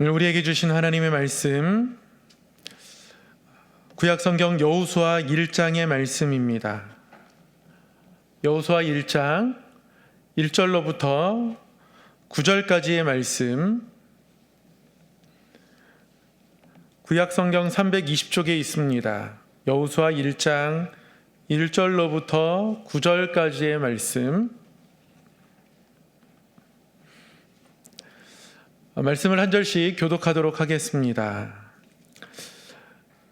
오늘 우리에게 주신 하나님의 말씀, 구약성경 여호수아 1장의 말씀입니다. 여호수아 1장 1절로부터 9절까지의 말씀, 구약성경 320쪽에 있습니다. 여호수아 1장 1절로부터 9절까지의 말씀을 한 절씩 교독하도록 하겠습니다.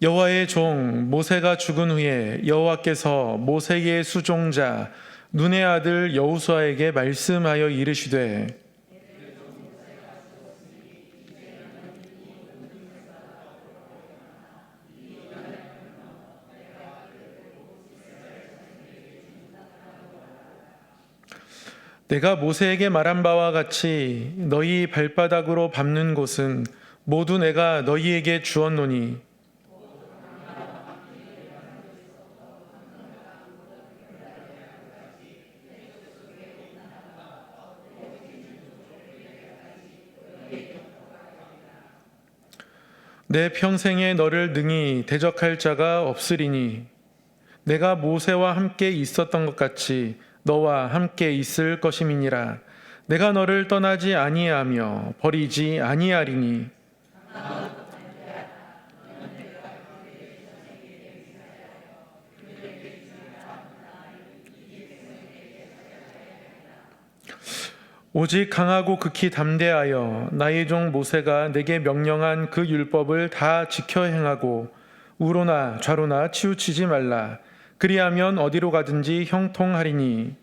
여호와의 종 모세가 죽은 후에 여호와께서 모세의 수종자 눈의 아들 여호수아에게 말씀하여 이르시되, 내가 모세에게 말한 바와 같이 너희 발바닥으로 밟는 곳은 모두 내가 너희에게 주었노니 내 평생에 너를 능히 대적할 자가 없으리니 내가 모세와 함께 있었던 것 같이 너와 함께 있을 것임이니라. 내가 너를 떠나지 아니하며 버리지 아니하리니 오직 강하고 극히 담대하여 나의 종 모세가 내게 명령한 그 율법을 다 지켜 행하고 우로나 좌로나 치우치지 말라. 그리하면 어디로 가든지 형통하리니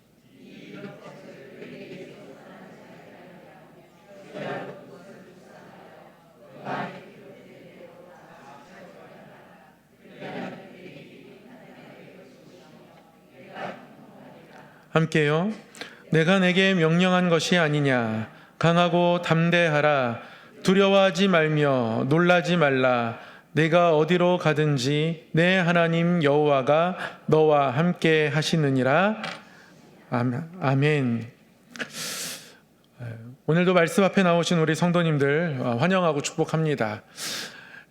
함께요. 내가 내게 명령한 것이 아니냐. 강하고 담대하라. 두려워하지 말며 놀라지 말라. 내가 어디로 가든지 내 하나님 여호와가 너와 함께 하시느니라. 아멘. 오늘도 말씀 앞에 나오신 우리 성도님들 환영하고 축복합니다.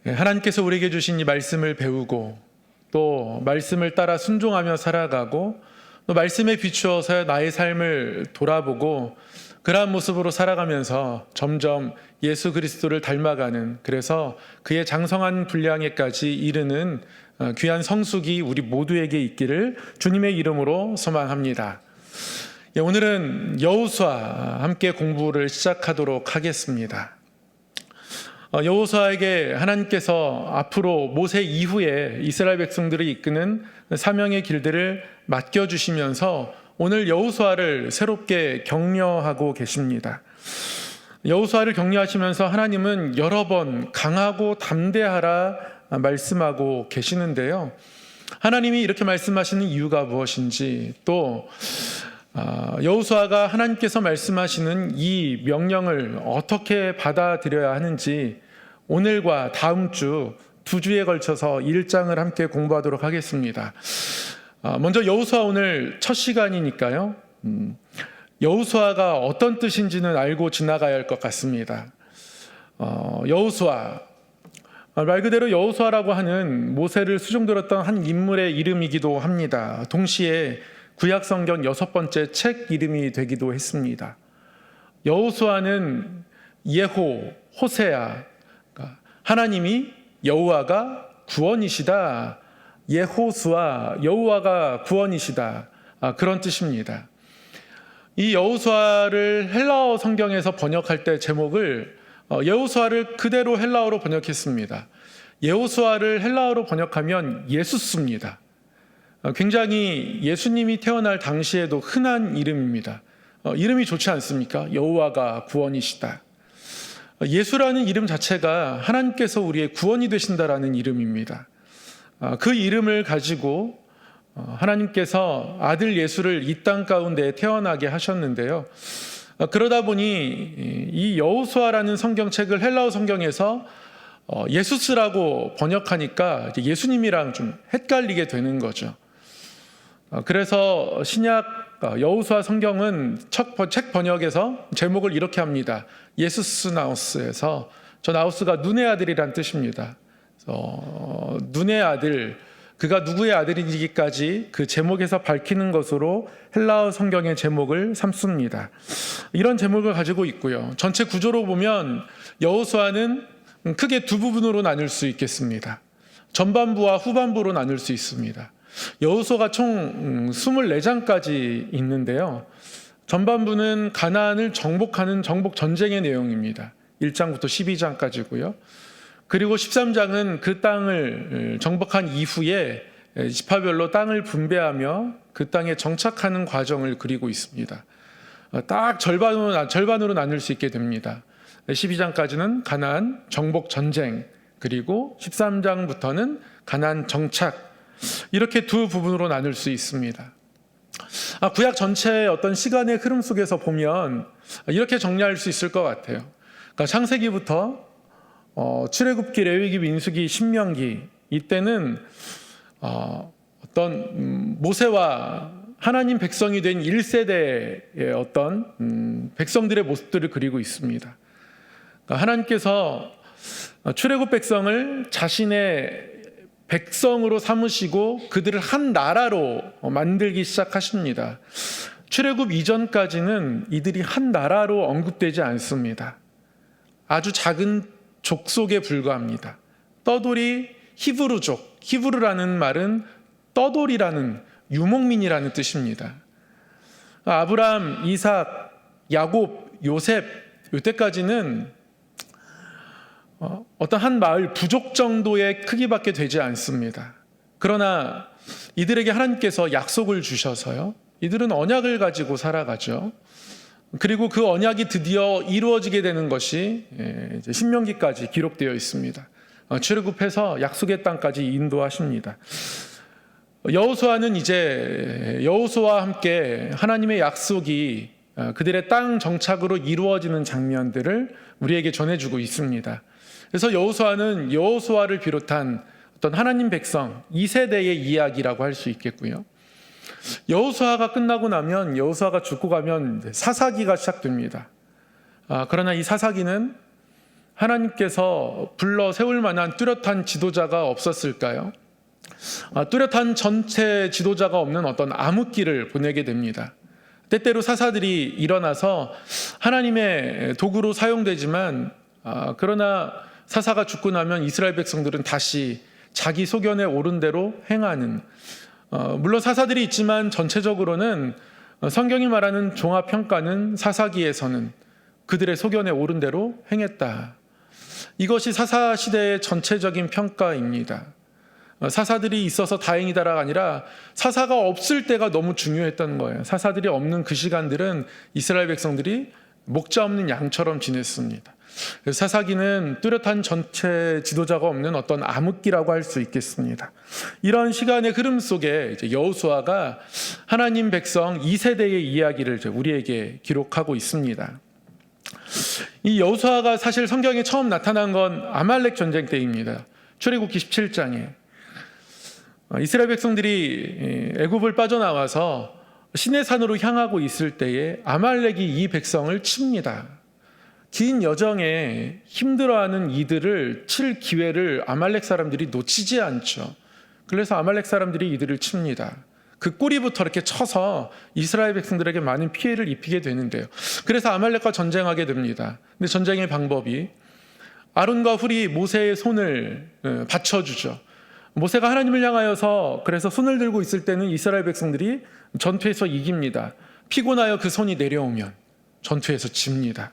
하나님께서 우리에게 주신 이 말씀을 배우고 또 말씀을 따라 순종하며 살아가고 또 말씀에 비추어서 나의 삶을 돌아보고 그러한 모습으로 살아가면서 점점 예수 그리스도를 닮아가는, 그래서 그의 장성한 분량에까지 이르는 귀한 성숙이 우리 모두에게 있기를 주님의 이름으로 소망합니다. 오늘은 여호수아 함께 공부를 시작하도록 하겠습니다. 여호수아에게 하나님께서 앞으로 모세 이후에 이스라엘 백성들을 이끄는 사명의 길들을 맡겨주시면서 오늘 여호수아를 새롭게 격려하고 계십니다. 여호수아를 격려하시면서 하나님은 여러 번 강하고 담대하라 말씀하고 계시는데요. 하나님이 이렇게 말씀하시는 이유가 무엇인지, 또 여호수아가 하나님께서 말씀하시는 이 명령을 어떻게 받아들여야 하는지 오늘과 다음 주 2주에 걸쳐서 1장을 함께 공부하도록 하겠습니다. 먼저 여호수아 오늘 첫 시간이니까요. 여호수아가 어떤 뜻인지는 알고 지나가야 할 것 같습니다. 여호수아, 말 그대로 여호수아라고 하는 모세를 수종들었던 한 인물의 이름이기도 합니다. 동시에 구약성경 6번째 책 이름이 되기도 했습니다. 여호수아는 호세아, 하나님이 여호와가 구원이시다, 예호수아, 여호와가 구원이시다, 그런 뜻입니다. 이 여호수아를 헬라어 성경에서 번역할 때 제목을 여호수아를 그대로 헬라어로 번역했습니다. 여호수아를 헬라어로 번역하면 예수스입니다. 굉장히 예수님이 태어날 당시에도 흔한 이름입니다. 이름이 좋지 않습니까? 여호와가 구원이시다. 예수라는 이름 자체가 하나님께서 우리의 구원이 되신다라는 이름입니다. 그 이름을 가지고 하나님께서 아들 예수를 이 땅 가운데 태어나게 하셨는데요. 그러다 보니 이 여호수아라는 성경책을 헬라어 성경에서 예수스라고 번역하니까 예수님이랑 좀 헷갈리게 되는 거죠. 그래서 신약 여호수아 성경은 책 번역에서 제목을 이렇게 합니다. 예수스나우스에서 나우스가 눈의 아들이란 뜻입니다. 눈의 아들, 그가 누구의 아들이기까지 그 제목에서 밝히는 것으로 헬라어 성경의 제목을 삼습니다. 이런 제목을 가지고 있고요. 전체 구조로 보면 여호수아는 크게 두 부분으로 나눌 수 있겠습니다. 전반부와 후반부로 나눌 수 있습니다. 여호수아가 총 24장까지 있는데요. 전반부는 가나안을 정복하는 정복 전쟁의 내용입니다. 1장부터 12장까지고요. 그리고 13장은 그 땅을 정복한 이후에 지파별로 땅을 분배하며 그 땅에 정착하는 과정을 그리고 있습니다. 딱 절반으로 나눌 수 있게 됩니다. 12장까지는 가나안 정복 전쟁, 그리고 13장부터는 가나안 정착, 이렇게 두 부분으로 나눌 수 있습니다. 구약 전체의 어떤 시간의 흐름 속에서 보면 이렇게 정리할 수 있을 것 같아요. 그러니까 창세기부터 출애굽기, 레위기, 민수기, 신명기, 이때는 어떤 모세와 하나님 백성이 된 1세대의 어떤 백성들의 모습들을 그리고 있습니다. 그러니까 하나님께서 출애굽 백성을 자신의 백성으로 삼으시고 그들을 한 나라로 만들기 시작하십니다. 출애굽 이전까지는 이들이 한 나라로 언급되지 않습니다. 아주 작은 족속에 불과합니다. 떠돌이 히브루족, 히브루라는 말은 떠돌이라는 유목민이라는 뜻입니다. 아브람, 이삭, 야곱, 요셉, 이때까지는 어떤 한 마을 부족 정도의 크기밖에 되지 않습니다. 그러나 이들에게 하나님께서 약속을 주셔서요, 이들은 언약을 가지고 살아가죠. 그리고 그 언약이 드디어 이루어지게 되는 것이 이제 신명기까지 기록되어 있습니다. 출애굽해서 약속의 땅까지 인도하십니다. 여호수아는 이제 여호수아와 함께 하나님의 약속이 그들의 땅 정착으로 이루어지는 장면들을 우리에게 전해주고 있습니다. 그래서 여호수아는 여호수아를 비롯한 어떤 하나님 백성 2세대의 이야기라고 할 수 있겠고요. 여호수아가 끝나고 나면, 여호수아가 죽고 가면 사사기가 시작됩니다. 그러나 이 사사기는 하나님께서 불러 세울 만한 뚜렷한 지도자가 없었을까요? 뚜렷한 전체 지도자가 없는 어떤 암흑기를 보내게 됩니다. 때때로 사사들이 일어나서 하나님의 도구로 사용되지만, 그러나 사사가 죽고 나면 이스라엘 백성들은 다시 자기 소견에 옳은 대로 행하는, 물론 사사들이 있지만 전체적으로는 성경이 말하는 종합평가는 사사기에서는 그들의 소견에 옳은 대로 행했다. 이것이 사사시대의 전체적인 평가입니다. 사사들이 있어서 다행이다가 아니라 사사가 없을 때가 너무 중요했던 거예요. 사사들이 없는 그 시간들은 이스라엘 백성들이 목자 없는 양처럼 지냈습니다. 사사기는 뚜렷한 전체 지도자가 없는 어떤 암흑기라고 할 수 있겠습니다. 이런 시간의 흐름 속에 이제 여호수아가 하나님 백성 2세대의 이야기를 우리에게 기록하고 있습니다. 이 여호수아가 사실 성경에 처음 나타난 건 아말렉 전쟁 때입니다. 출애굽기 17장에 이스라엘 백성들이 애굽을 빠져나와서 시내산으로 향하고 있을 때에 아말렉이 이 백성을 칩니다. 긴 여정에 힘들어하는 이들을 칠 기회를 아말렉 사람들이 놓치지 않죠. 그래서 아말렉 사람들이 이들을 칩니다. 그 꼬리부터 이렇게 쳐서 이스라엘 백성들에게 많은 피해를 입히게 되는데요. 그래서 아말렉과 전쟁하게 됩니다. 근데 전쟁의 방법이 아론과 훌이 모세의 손을 받쳐주죠. 모세가 하나님을 향하여서 그래서 손을 들고 있을 때는 이스라엘 백성들이 전투에서 이깁니다. 피곤하여 그 손이 내려오면 전투에서 집니다.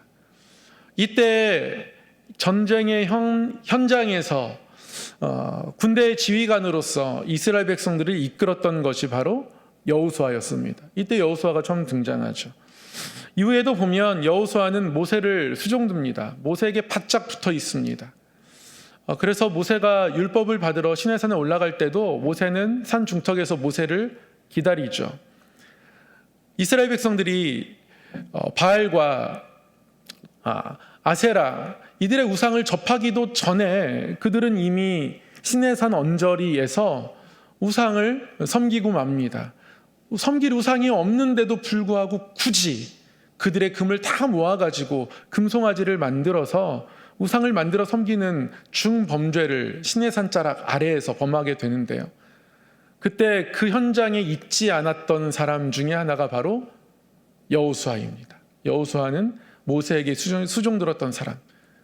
이때 전쟁의 현장에서 군대의 지휘관으로서 이스라엘 백성들을 이끌었던 것이 바로 여호수아였습니다. 이때 여호수아가 처음 등장하죠. 이후에도 보면 여호수아는 모세를 수종듭니다. 모세에게 바짝 붙어 있습니다. 그래서 모세가 율법을 받으러 시내산에 올라갈 때도 모세는 산 중턱에서 모세를 기다리죠. 이스라엘 백성들이 바알과 아세라, 이들의 우상을 접하기도 전에 그들은 이미 시내산 언저리에서 우상을 섬기고 맙니다. 섬길 우상이 없는데도 불구하고 굳이 그들의 금을 다 모아가지고 금송아지를 만들어서 우상을 만들어 섬기는 중범죄를 시내산 자락 아래에서 범하게 되는데요. 그때 그 현장에 있지 않았던 사람 중에 하나가 바로 여호수아입니다. 여호수아는 모세에게 수종 들었던 사람,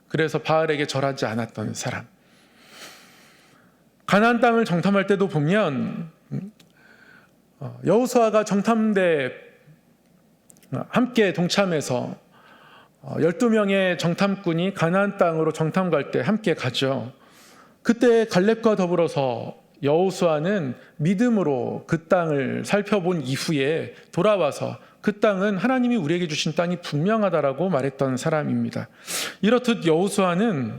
그래서 바알에게 절하지 않았던 사람. 가나안 땅을 정탐할 때도 보면 여호수아가 정탐대 함께 동참해서 12명의 정탐꾼이 가나안 땅으로 정탐 갈 때 함께 가죠. 그때 갈렙과 더불어서 여호수아는 믿음으로 그 땅을 살펴본 이후에 돌아와서 그 땅은 하나님이 우리에게 주신 땅이 분명하다라고 말했던 사람입니다. 이렇듯 여호수아는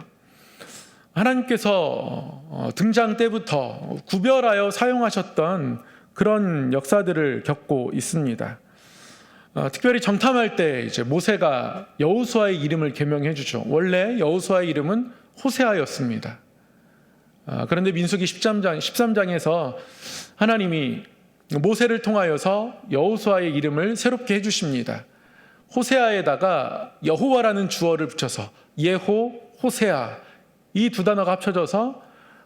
하나님께서 등장 때부터 구별하여 사용하셨던 그런 역사들을 겪고 있습니다. 특별히 정탐할 때 이제 모세가 여호수아의 이름을 계명해 주죠. 원래 여호수아의 이름은 호세아였습니다. 그런데 민수기 13장에서 하나님이 모세를 통하여서 여호수아의 이름을 새롭게 해주십니다. 호세아에다가 여호와라는 주어를 붙여서 예호, 호세아, 이 두 단어가 합쳐져서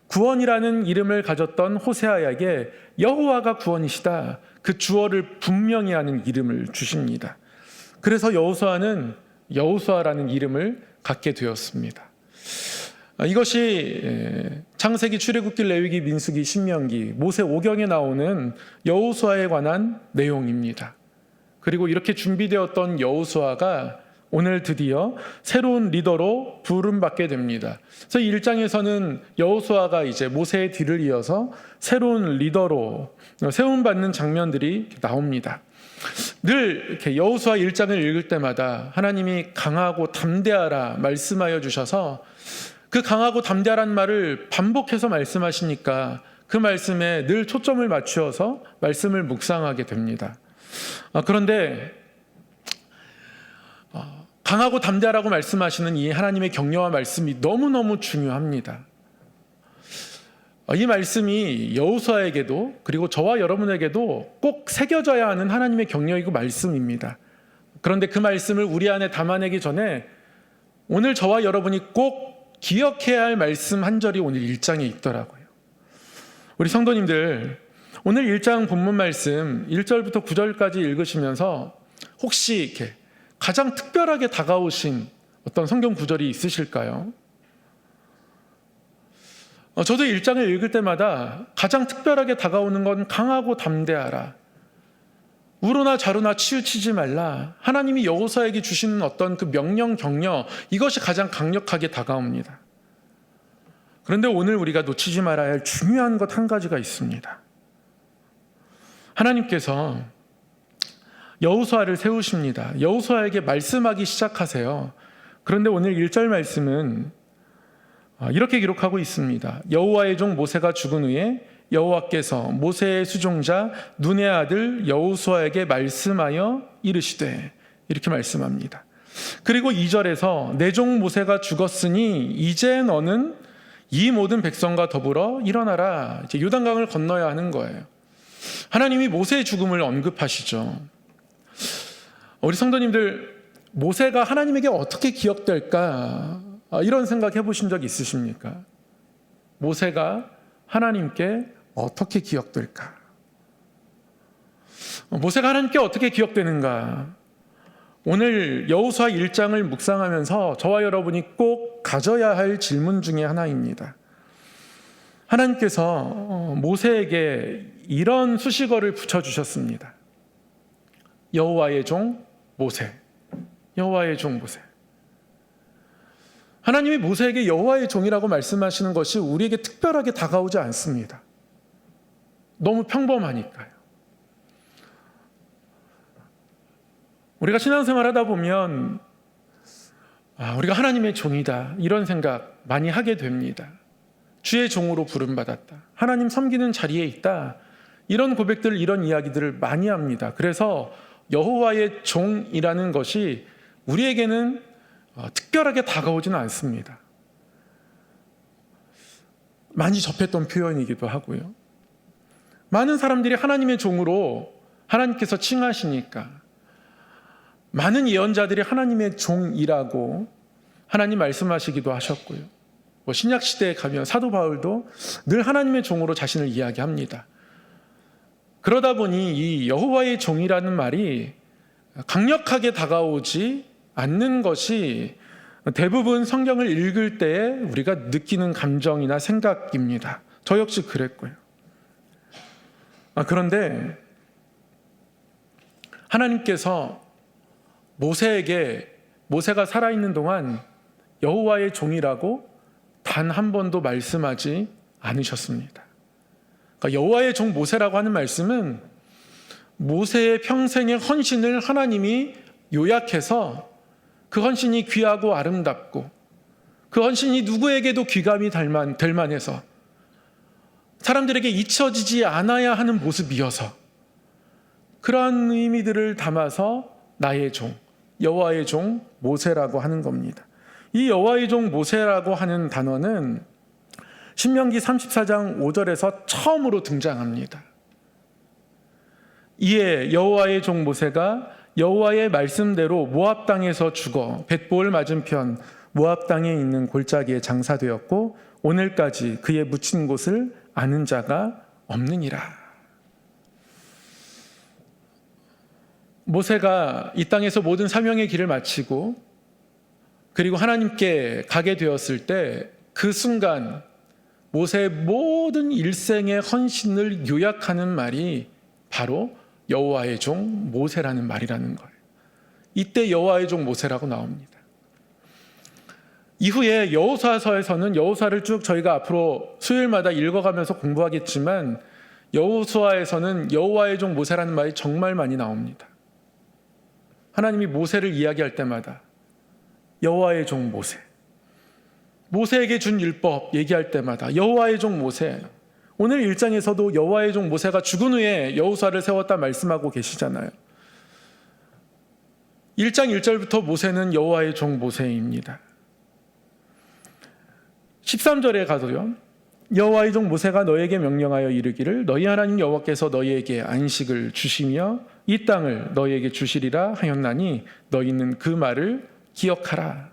구원이라는 이름을 가졌던 호세아에게 여호와가 구원이시다, 그 주어를 분명히 하는 이름을 주십니다. 그래서 여호수아는 여호수아라는 이름을 갖게 되었습니다. 이것이 창세기, 출애굽기, 레위기, 민수기, 신명기, 모세 오경에 나오는 여호수아에 관한 내용입니다. 그리고 이렇게 준비되었던 여호수아가 오늘 드디어 새로운 리더로 부름받게 됩니다. 그래서 1장에서는 여호수아가 이제 모세의 뒤를 이어서 새로운 리더로 세움받는 장면들이 나옵니다. 늘 이렇게 여호수아 1장을 읽을 때마다 하나님이 강하고 담대하라 말씀하여 주셔서 그 강하고 담대하란 말을 반복해서 말씀하시니까 그 말씀에 늘 초점을 맞추어서 말씀을 묵상하게 됩니다. 그런데 강하고 담대하라고 말씀하시는 이 하나님의 격려와 말씀이 너무너무 중요합니다. 이 말씀이 여호수아에게도 그리고 저와 여러분에게도 꼭 새겨져야 하는 하나님의 격려이고 말씀입니다. 그런데 그 말씀을 우리 안에 담아내기 전에 오늘 저와 여러분이 꼭 기억해야 할 말씀 한 절이 오늘 1장에 있더라고요. 우리 성도님들, 오늘 1장 본문 말씀 1절부터 9절까지 읽으시면서 혹시 이렇게 가장 특별하게 다가오신 어떤 성경 구절이 있으실까요? 저도 1장을 읽을 때마다 가장 특별하게 다가오는 건 강하고 담대하라, 우로나 자로나 치우치지 말라, 하나님이 여호수아에게 주시는 어떤 그 명령, 격려, 이것이 가장 강력하게 다가옵니다. 그런데 오늘 우리가 놓치지 말아야 할 중요한 것 한 가지가 있습니다. 하나님께서 여호수아를 세우십니다. 여호수아에게 말씀하기 시작하세요. 그런데 오늘 1절 말씀은 이렇게 기록하고 있습니다. 여호와의 종 모세가 죽은 후에 여호와께서 모세의 수종자 눈의 아들 여호수아에게 말씀하여 이르시되, 이렇게 말씀합니다. 그리고 2절에서 내 종 모세가 죽었으니 이제 너는 이 모든 백성과 더불어 일어나라, 이제 요단강을 건너야 하는 거예요. 하나님이 모세의 죽음을 언급하시죠. 우리 성도님들, 모세가 하나님에게 어떻게 기억될까, 이런 생각 해보신 적 있으십니까? 모세가 하나님께 어떻게 기억될까? 모세가 하나님께 어떻게 기억되는가? 오늘 여호수아 1장을 묵상하면서 저와 여러분이 꼭 가져야 할 질문 중에 하나입니다. 하나님께서 모세에게 이런 수식어를 붙여주셨습니다. 여호와의 종 모세, 여호와의 종 모세. 하나님이 모세에게 여호와의 종이라고 말씀하시는 것이 우리에게 특별하게 다가오지 않습니다. 너무 평범하니까요. 우리가 신앙생활 하다 보면 우리가 하나님의 종이다, 이런 생각 많이 하게 됩니다. 주의 종으로 부름받았다, 하나님 섬기는 자리에 있다, 이런 고백들, 이런 이야기들을 많이 합니다. 그래서 여호와의 종이라는 것이 우리에게는 특별하게 다가오지는 않습니다. 많이 접했던 표현이기도 하고요. 많은 사람들이 하나님의 종으로 하나님께서 칭하시니까, 많은 예언자들이 하나님의 종이라고 하나님 말씀하시기도 하셨고요. 신약 시대에 가면 사도 바울도 늘 하나님의 종으로 자신을 이야기합니다. 그러다 보니 이 여호와의 종이라는 말이 강력하게 다가오지 않는 것이 대부분 성경을 읽을 때에 우리가 느끼는 감정이나 생각입니다. 저 역시 그랬고요. 그런데 하나님께서 모세가 살아있는 동안 여호와의 종이라고 단 한 번도 말씀하지 않으셨습니다. 그러니까 여호와의 종 모세라고 하는 말씀은 모세의 평생의 헌신을 하나님이 요약해서 그 헌신이 귀하고 아름답고 그 헌신이 누구에게도 귀감이 될 만해서 사람들에게 잊혀지지 않아야 하는 모습이어서 그러한 의미들을 담아서 나의 종, 여호와의 종 모세라고 하는 겁니다. 이 여호와의 종 모세라고 하는 단어는 신명기 34장 5절에서 처음으로 등장합니다. 이에 여호와의 종 모세가 여호와의 말씀대로 모압 땅에서 죽어 벳보을 맞은편 모압 땅에 있는 골짜기에 장사되었고 오늘까지 그의 묻힌 곳을 아는 자가 없느니라. 모세가 이 땅에서 모든 사명의 길을 마치고 그리고 하나님께 가게 되었을 때 그 순간 모세의 모든 일생의 헌신을 요약하는 말이 바로 여호와의 종 모세라는 말이라는 거예요. 이때 여호와의 종 모세라고 나옵니다. 이후에 여호수아서에서는 여호수아를 쭉 저희가 앞으로 수요일마다 읽어가면서 공부하겠지만 여호수아에서는 여호와의 종 모세라는 말이 정말 많이 나옵니다. 하나님이 모세를 이야기할 때마다 여호와의 종 모세, 모세에게 준 율법 얘기할 때마다 여호와의 종 모세. 오늘 1장에서도 여호와의 종 모세가 죽은 후에 여호수아를 세웠다 말씀하고 계시잖아요. 1장 1절부터 모세는 여호와의 종 모세입니다. 13절에 가도요. 여호와의 종 모세가 너에게 명령하여 이르기를 너희 하나님 여호와께서 너희에게 안식을 주시며 이 땅을 너희에게 주시리라 하였나니 너희는 그 말을 기억하라.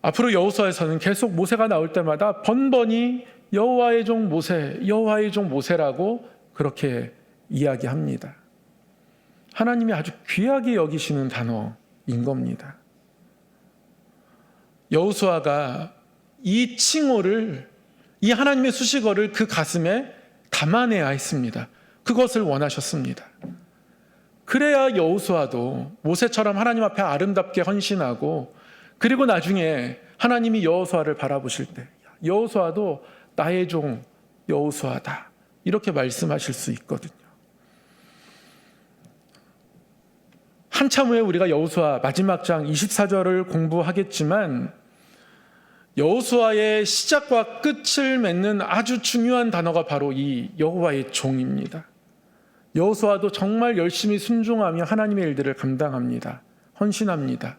앞으로 여호수아에서는 계속 모세가 나올 때마다 번번이 여호와의 종 모세, 여호와의 종 모세라고 그렇게 이야기합니다. 하나님이 아주 귀하게 여기시는 단어인 겁니다. 여호수아가 이 칭호를, 이 하나님의 수식어를 그 가슴에 담아내야 했습니다. 그것을 원하셨습니다. 그래야 여호수아도 모세처럼 하나님 앞에 아름답게 헌신하고 그리고 나중에 하나님이 여호수아를 바라보실 때 여호수아도 나의 종 여호수아다 이렇게 말씀하실 수 있거든요. 한참 후에 우리가 여호수아 마지막 장 24절을 공부하겠지만 여호수아의 시작과 끝을 맺는 아주 중요한 단어가 바로 이 여호와의 종입니다. 여호수아도 정말 열심히 순종하며 하나님의 일들을 감당합니다. 헌신합니다.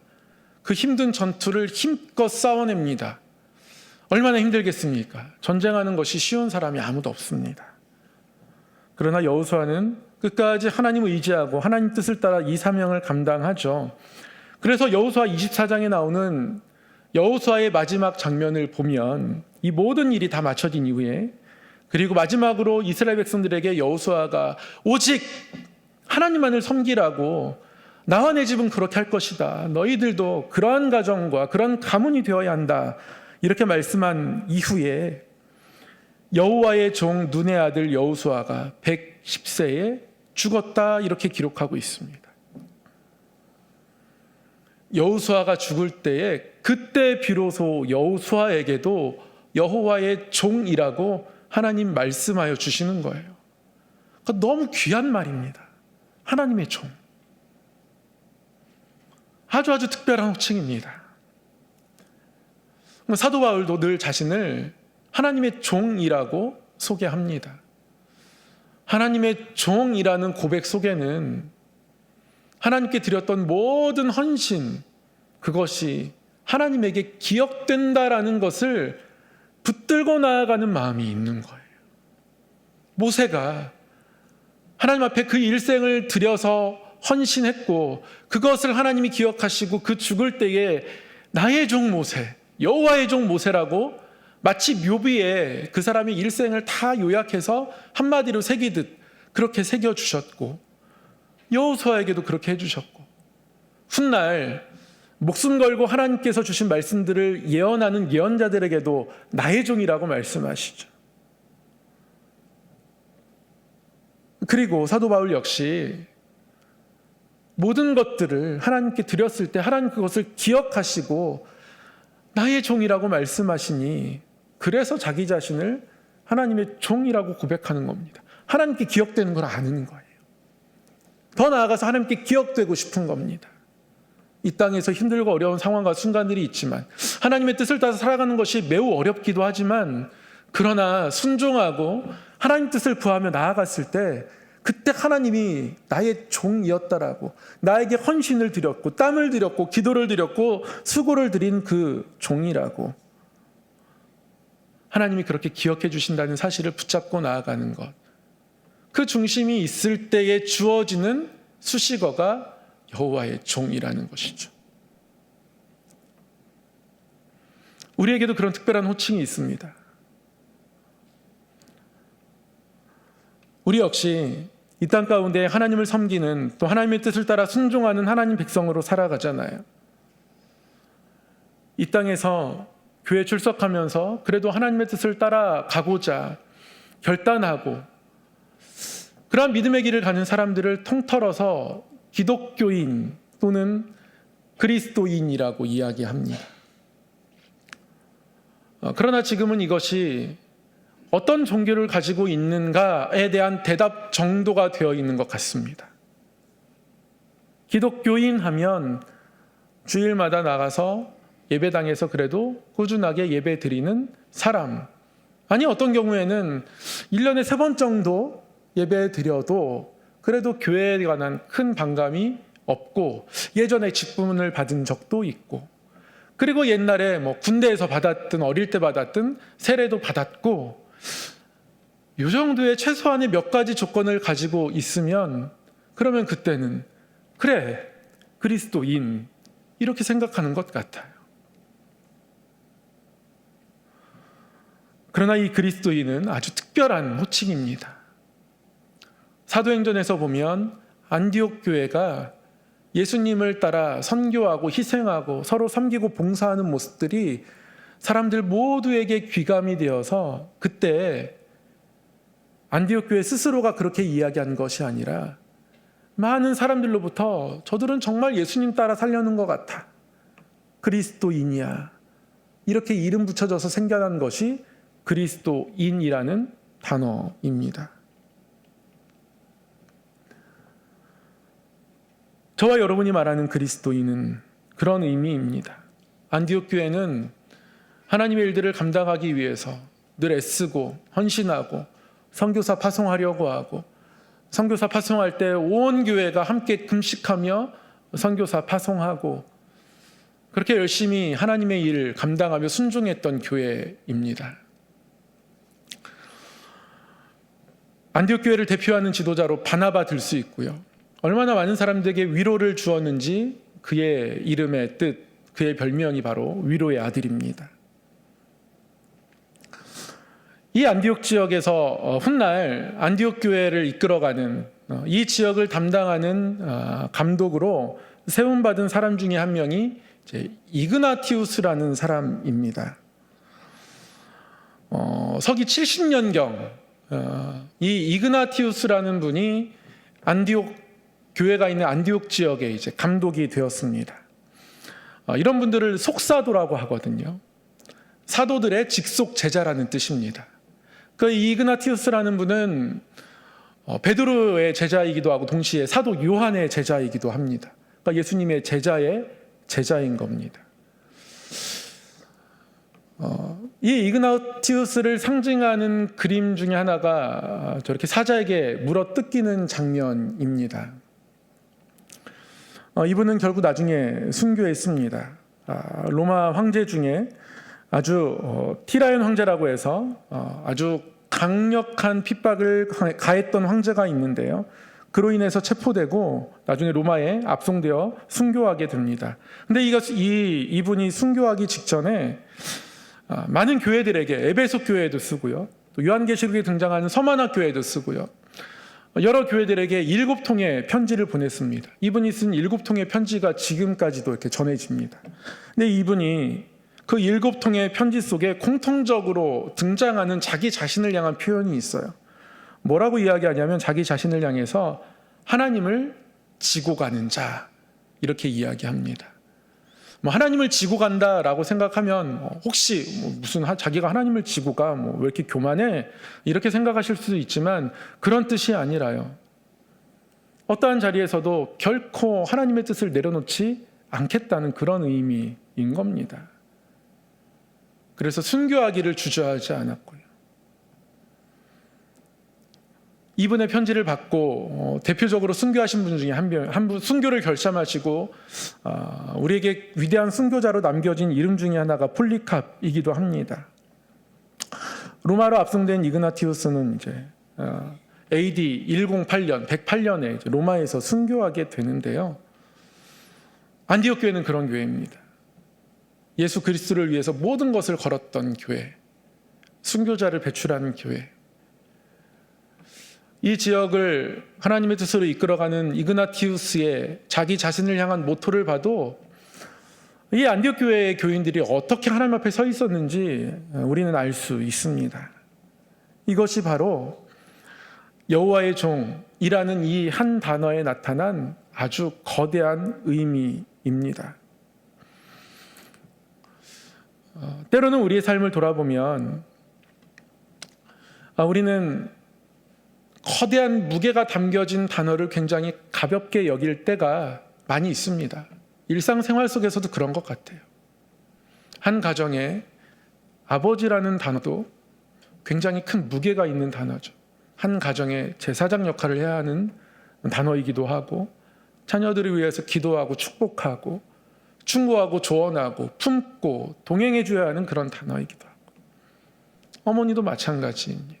그 힘든 전투를 힘껏 싸워냅니다. 얼마나 힘들겠습니까? 전쟁하는 것이 쉬운 사람이 아무도 없습니다. 그러나 여호수아는 끝까지 하나님을 의지하고 하나님 뜻을 따라 이 사명을 감당하죠. 그래서 여호수아 24장에 나오는 여호수아의 마지막 장면을 보면 이 모든 일이 다 마쳐진 이후에 그리고 마지막으로 이스라엘 백성들에게 여호수아가 오직 하나님만을 섬기라고 나와 내 집은 그렇게 할 것이다. 너희들도 그러한 가정과 그런 가문이 되어야 한다. 이렇게 말씀한 이후에 여호와의 종 눈의 아들 여호수아가 110세에 죽었다 이렇게 기록하고 있습니다. 여호수아가 죽을 때에 그때 비로소 여호수아에게도 여호와의 종이라고 하나님 말씀하여 주시는 거예요. 그러니까 너무 귀한 말입니다. 하나님의 종. 아주 특별한 호칭입니다. 사도 바울도 늘 자신을 하나님의 종이라고 소개합니다. 하나님의 종이라는 고백 속에는 하나님께 드렸던 모든 헌신, 그것이 하나님에게 기억된다라는 것을 붙들고 나아가는 마음이 있는 거예요. 모세가 하나님 앞에 그 일생을 들여서 헌신했고 그것을 하나님이 기억하시고 그 죽을 때에 나의 종 모세, 여호와의 종 모세라고 마치 묘비에 그 사람의 일생을 다 요약해서 한마디로 새기듯 그렇게 새겨주셨고 여호수아에게도 그렇게 해주셨고 훗날 목숨 걸고 하나님께서 주신 말씀들을 예언하는 예언자들에게도 나의 종이라고 말씀하시죠. 그리고 사도 바울 역시 모든 것들을 하나님께 드렸을 때 하나님 그것을 기억하시고 나의 종이라고 말씀하시니 그래서 자기 자신을 하나님의 종이라고 고백하는 겁니다. 하나님께 기억되는 걸 아는 거예요. 더 나아가서 하나님께 기억되고 싶은 겁니다. 이 땅에서 힘들고 어려운 상황과 순간들이 있지만 하나님의 뜻을 따라 살아가는 것이 매우 어렵기도 하지만 그러나 순종하고 하나님 뜻을 구하며 나아갔을 때 그때 하나님이 나의 종이었다라고 나에게 헌신을 드렸고 땀을 드렸고 기도를 드렸고 수고를 드린 그 종이라고 하나님이 그렇게 기억해 주신다는 사실을 붙잡고 나아가는 것, 그 중심이 있을 때에 주어지는 수식어가 여호와의 종이라는 것이죠. 우리에게도 그런 특별한 호칭이 있습니다. 우리 역시 이 땅 가운데 하나님을 섬기는 또 하나님의 뜻을 따라 순종하는 하나님 백성으로 살아가잖아요. 이 땅에서 교회 출석하면서 그래도 하나님의 뜻을 따라가고자 결단하고 그러한 믿음의 길을 가는 사람들을 통틀어서 기독교인 또는 그리스도인이라고 이야기합니다. 그러나 지금은 이것이 어떤 종교를 가지고 있는가에 대한 대답 정도가 되어 있는 것 같습니다. 기독교인 하면 주일마다 나가서 예배당에서 그래도 꾸준하게 예배 드리는 사람, 아니 어떤 경우에는 1년에 3번 정도 예배 드려도 그래도 교회에 관한 큰 반감이 없고 예전에 직분을 받은 적도 있고 그리고 옛날에 군대에서 받았든 어릴 때 받았든 세례도 받았고 이 정도의 최소한의 몇 가지 조건을 가지고 있으면 그러면 그때는 그래 그리스도인 이렇게 생각하는 것 같아요. 그러나 이 그리스도인은 아주 특별한 호칭입니다. 사도행전에서 보면 안디옥 교회가 예수님을 따라 선교하고 희생하고 서로 섬기고 봉사하는 모습들이 사람들 모두에게 귀감이 되어서 그때 안디옥 교회 스스로가 그렇게 이야기한 것이 아니라 많은 사람들로부터 저들은 정말 예수님 따라 살려는 것 같아. 그리스도인이야. 이렇게 이름 붙여져서 생겨난 것이 그리스도인이라는 단어입니다. 저와 여러분이 말하는 그리스도인은 그런 의미입니다. 안디옥 교회는 하나님의 일들을 감당하기 위해서 늘 애쓰고 헌신하고 선교사 파송하려고 하고 선교사 파송할 때 온 교회가 함께 금식하며 선교사 파송하고 그렇게 열심히 하나님의 일을 감당하며 순종했던 교회입니다. 안디옥 교회를 대표하는 지도자로 바나바 들 수 있고요. 얼마나 많은 사람들에게 위로를 주었는지 그의 이름의 뜻, 그의 별명이 바로 위로의 아들입니다. 이 안디옥 지역에서 훗날 안디옥 교회를 이끌어가는 이 지역을 담당하는 감독으로 세움받은 사람 중에 한 명이 이그나티우스라는 사람입니다. 서기 70년경 이 이그나티우스라는 분이 안디옥 교회가 있는 안디옥 지역의 감독이 되었습니다. 이런 분들을 속사도라고 하거든요. 사도들의 직속 제자라는 뜻입니다. 그 이그나티우스라는 분은 베드로의 제자이기도 하고 동시에 사도 요한의 제자이기도 합니다. 그러니까 예수님의 제자의 제자인 겁니다. 이 이그나티우스를 상징하는 그림 중에 하나가 저렇게 사자에게 물어 뜯기는 장면입니다. 이분은 결국 나중에 순교했습니다. 로마 황제 중에 아주 티라연 황제라고 해서 아주 강력한 핍박을 가했던 황제가 있는데요. 그로 인해서 체포되고 나중에 로마에 압송되어 순교하게 됩니다. 근데 이분이 순교하기 직전에 많은 교회들에게, 에베소 교회에도 쓰고요, 또 요한계시록에 등장하는 서만화 교회에도 쓰고요, 여러 교회들에게 7통의 편지를 보냈습니다. 이분이 쓴 7통의 편지가 지금까지도 이렇게 전해집니다. 근데 이분이 그 7통의 편지 속에 공통적으로 등장하는 자기 자신을 향한 표현이 있어요. 뭐라고 이야기하냐면 자기 자신을 향해서 하나님을 지고 가는 자, 이렇게 이야기합니다. 하나님을 지고 간다라고 생각하면 혹시 무슨 자기가 하나님을 지고 가, 왜 이렇게 교만해, 이렇게 생각하실 수도 있지만 그런 뜻이 아니라요, 어떠한 자리에서도 결코 하나님의 뜻을 내려놓지 않겠다는 그런 의미인 겁니다. 그래서 순교하기를 주저하지 않았고요. 이분의 편지를 받고 대표적으로 순교하신 분 중에 한 분, 순교를 결심하시고 우리에게 위대한 순교자로 남겨진 이름 중에 하나가 폴리캅이기도 합니다. 로마로 압송된 이그나티우스는 이제 AD 108년, 108년에 로마에서 순교하게 되는데요. 안디옥 교회는 그런 교회입니다. 예수 그리스도를 위해서 모든 것을 걸었던 교회, 순교자를 배출하는 교회. 이 지역을 하나님의 뜻으로 이끌어가는 이그나티우스의 자기 자신을 향한 모토를 봐도 이 안디옥 교회의 교인들이 어떻게 하나님 앞에 서 있었는지 우리는 알 수 있습니다. 이것이 바로 여호와의 종이라는 이 한 단어에 나타난 아주 거대한 의미입니다. 때로는 우리의 삶을 돌아보면 우리는 거대한 무게가 담겨진 단어를 굉장히 가볍게 여길 때가 많이 있습니다. 일상생활 속에서도 그런 것 같아요. 한 가정에 아버지라는 단어도 굉장히 큰 무게가 있는 단어죠. 한 가정의 제사장 역할을 해야 하는 단어이기도 하고, 자녀들을 위해서 기도하고 축복하고 충고하고 조언하고 품고 동행해 줘야 하는 그런 단어이기도 하고, 어머니도 마찬가지입니다.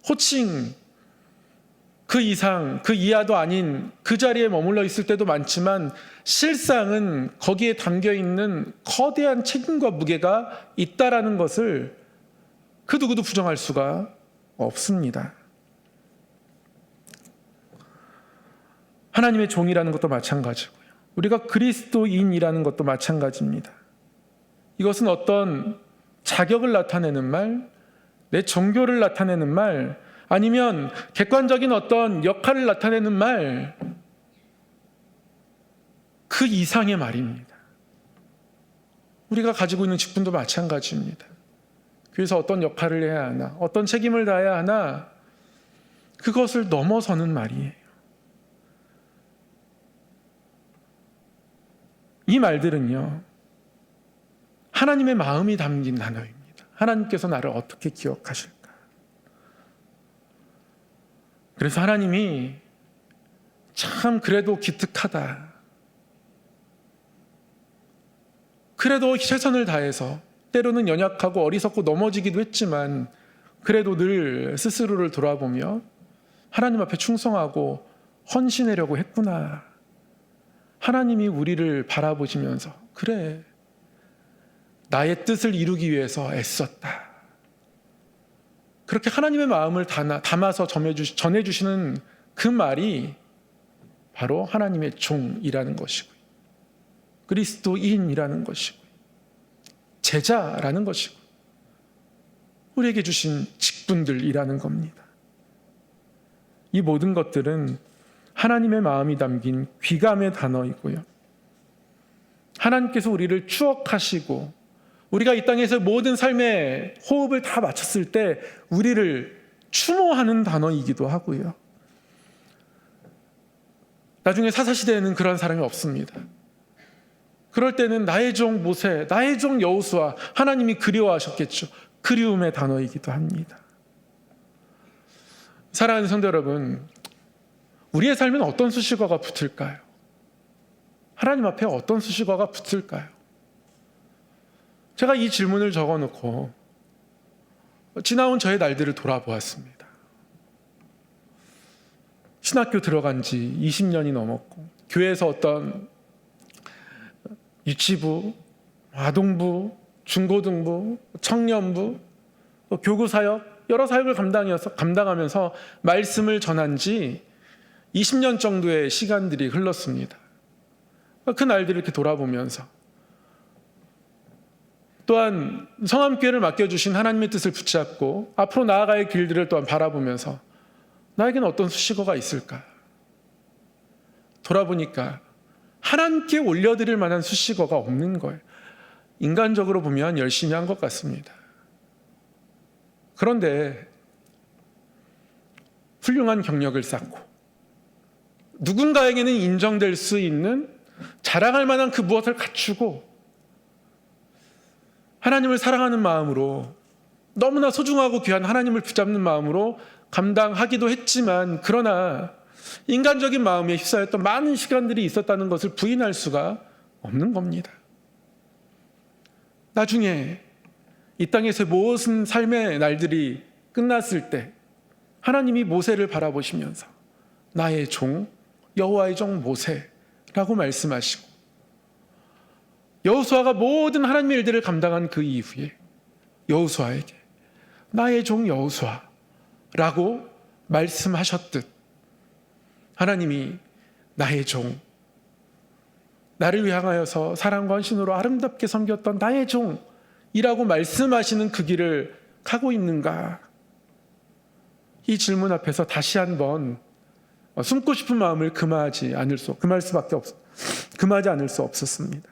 호칭 그 이상 그 이하도 아닌 그 자리에 머물러 있을 때도 많지만 실상은 거기에 담겨있는 거대한 책임과 무게가 있다라는 것을 그 누구도 부정할 수가 없습니다. 하나님의 종이라는 것도 마찬가지고요, 우리가 그리스도인이라는 것도 마찬가지입니다. 이것은 어떤 자격을 나타내는 말, 내 종교를 나타내는 말, 아니면 객관적인 어떤 역할을 나타내는 말, 그 이상의 말입니다. 우리가 가지고 있는 직분도 마찬가지입니다. 그래서 어떤 역할을 해야 하나, 어떤 책임을 다해야 하나, 그것을 넘어서는 말이에요. 이 말들은요, 하나님의 마음이 담긴 단어입니다. 하나님께서 나를 어떻게 기억하실까? 그래서 하나님이 참 그래도 기특하다, 그래도 최선을 다해서 때로는 연약하고 어리석고 넘어지기도 했지만 그래도 늘 스스로를 돌아보며 하나님 앞에 충성하고 헌신하려고 했구나. 하나님이 우리를 바라보시면서 그래, 나의 뜻을 이루기 위해서 애썼다, 그렇게 하나님의 마음을 담아서 전해주시는 그 말이 바로 하나님의 종이라는 것이고요, 그리스도인이라는 것이고요, 제자라는 것이고, 우리에게 주신 직분들이라는 겁니다. 이 모든 것들은 하나님의 마음이 담긴 귀감의 단어이고요, 하나님께서 우리를 추억하시고 우리가 이 땅에서 모든 삶의 호흡을 다 마쳤을 때 우리를 추모하는 단어이기도 하고요. 나중에 사사시대에는 그런 사람이 없습니다. 그럴 때는 나의 종 모세, 나의 종 여호수아, 하나님이 그리워하셨겠죠. 그리움의 단어이기도 합니다. 사랑하는 성도 여러분, 우리의 삶엔 어떤 수식어가 붙을까요? 하나님 앞에 어떤 수식어가 붙을까요? 제가 이 질문을 적어놓고 지나온 저의 날들을 돌아보았습니다. 신학교 들어간 지 20년이 넘었고 교회에서 어떤 유치부, 아동부, 중고등부, 청년부, 교구사역 여러 사역을 감당하면서 말씀을 전한 지 20년 정도의 시간들이 흘렀습니다. 그 날들을 이렇게 돌아보면서 또한 성암교회를 맡겨주신 하나님의 뜻을 붙잡고 앞으로 나아갈 길들을 또한 바라보면서 나에게는 어떤 수식어가 있을까? 돌아보니까 하나님께 올려드릴 만한 수식어가 없는 거예요. 인간적으로 보면 열심히 한 것 같습니다. 그런데 훌륭한 경력을 쌓고 누군가에게는 인정될 수 있는 자랑할 만한 그 무엇을 갖추고 하나님을 사랑하는 마음으로 너무나 소중하고 귀한 하나님을 붙잡는 마음으로 감당하기도 했지만 그러나 인간적인 마음에 휩싸였던 많은 시간들이 있었다는 것을 부인할 수가 없는 겁니다. 나중에 이 땅에서의 모든 삶의 날들이 끝났을 때 하나님이 모세를 바라보시면서 나의 종 여호와의 종 모세라고 말씀하시고 여호수아가 모든 하나님의 일들을 감당한 그 이후에 여호수아에게 나의 종 여호수아라고 말씀하셨듯 하나님이 나의 종 나를 향하여서 사랑과 헌신으로 아름답게 섬겼던 나의 종이라고 말씀하시는 그 길을 가고 있는가? 이 질문 앞에서 다시 한번 숨고 싶은 마음을 금하지 않을 수 없었습니다.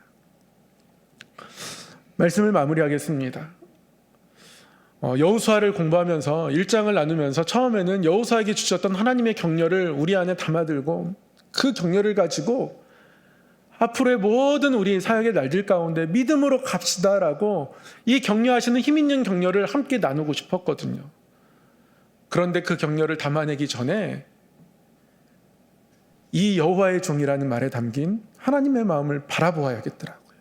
말씀을 마무리하겠습니다. 여호수아를 공부하면서 1장을 나누면서 처음에는 여호수아에게 주셨던 하나님의 격려를 우리 안에 담아들고 그 격려를 가지고 앞으로의 모든 우리 사역의 날들 가운데 믿음으로 갑시다라고 이 격려하시는 힘 있는 격려를 함께 나누고 싶었거든요. 그런데 그 격려를 담아내기 전에 이 여호와의 종이라는 말에 담긴 하나님의 마음을 바라보아야겠더라고요.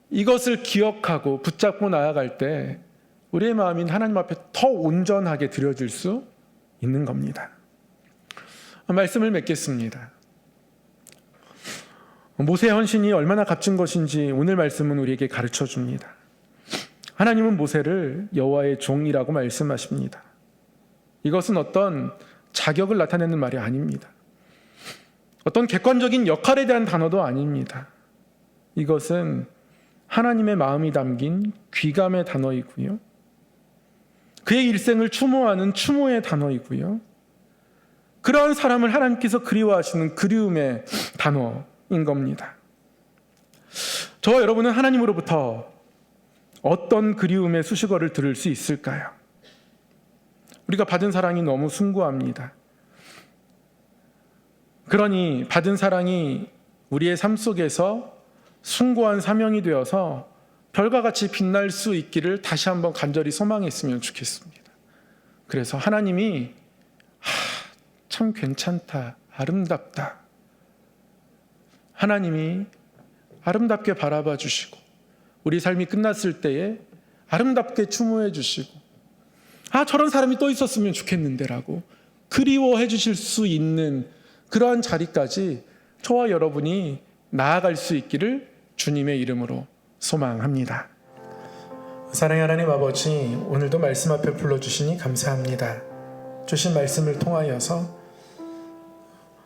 이것을 기억하고 붙잡고 나아갈 때 우리의 마음인 하나님 앞에 더 온전하게 드려질 수 있는 겁니다. 말씀을 맺겠습니다. 모세의 헌신이 얼마나 값진 것인지 오늘 말씀은 우리에게 가르쳐 줍니다. 하나님은 모세를 여호와의 종이라고 말씀하십니다. 이것은 어떤 자격을 나타내는 말이 아닙니다. 어떤 객관적인 역할에 대한 단어도 아닙니다. 이것은 하나님의 마음이 담긴 귀감의 단어이고요. 그의 일생을 추모하는 추모의 단어이고요. 그러한 사람을 하나님께서 그리워하시는 그리움의 단어인 겁니다. 저와 여러분은 하나님으로부터 어떤 그리움의 수식어를 들을 수 있을까요? 우리가 받은 사랑이 너무 숭고합니다. 그러니 받은 사랑이 우리의 삶 속에서 숭고한 사명이 되어서 별과 같이 빛날 수 있기를 다시 한번 간절히 소망했으면 좋겠습니다. 그래서 하나님이 참 괜찮다, 아름답다. 하나님이 아름답게 바라봐 주시고 우리 삶이 끝났을 때에 아름답게 추모해 주시고 저런 사람이 또 있었으면 좋겠는데 라고 그리워해 주실 수 있는 그러한 자리까지 저와 여러분이 나아갈 수 있기를 주님의 이름으로 소망합니다. 사랑의 하나님 아버지, 오늘도 말씀 앞에 불러주시니 감사합니다. 주신 말씀을 통하여서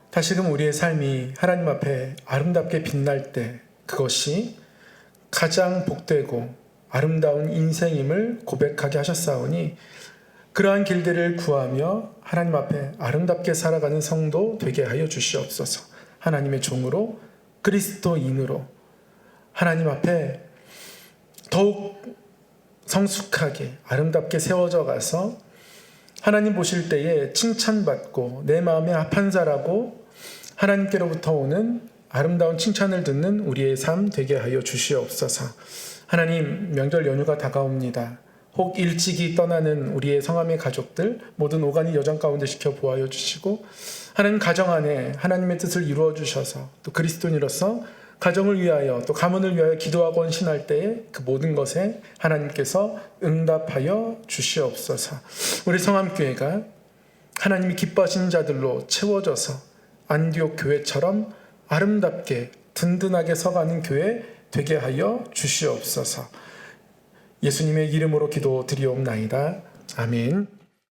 다시금 우리의 삶이 하나님 앞에 아름답게 빛날 때 그것이 가장 복되고 아름다운 인생임을 고백하게 하셨사오니 그러한 길들을 구하며 하나님 앞에 아름답게 살아가는 성도 되게 하여 주시옵소서. 하나님의 종으로 그리스도인으로 하나님 앞에 더욱 성숙하게 아름답게 세워져 가서 하나님 보실 때에 칭찬받고 내 마음에 합한 자라고 하나님께로부터 오는 아름다운 칭찬을 듣는 우리의 삶 되게 하여 주시옵소서. 하나님, 명절 연휴가 다가옵니다. 혹 일찍이 떠나는 우리의 성함의 가족들 모든 오간이 여정 가운데 지켜보아여 주시고 하나님 가정 안에 하나님의 뜻을 이루어 주셔서 또 그리스도인으로서 가정을 위하여 또 가문을 위하여 기도하고 헌신할 때에 그 모든 것에 하나님께서 응답하여 주시옵소서. 우리 성함교회가 하나님이 기뻐하시는 자들로 채워져서 안디옥 교회처럼 아름답게 든든하게 서가는 교회 되게 하여 주시옵소서. 예수님의 이름으로 기도드리옵나이다. 아멘.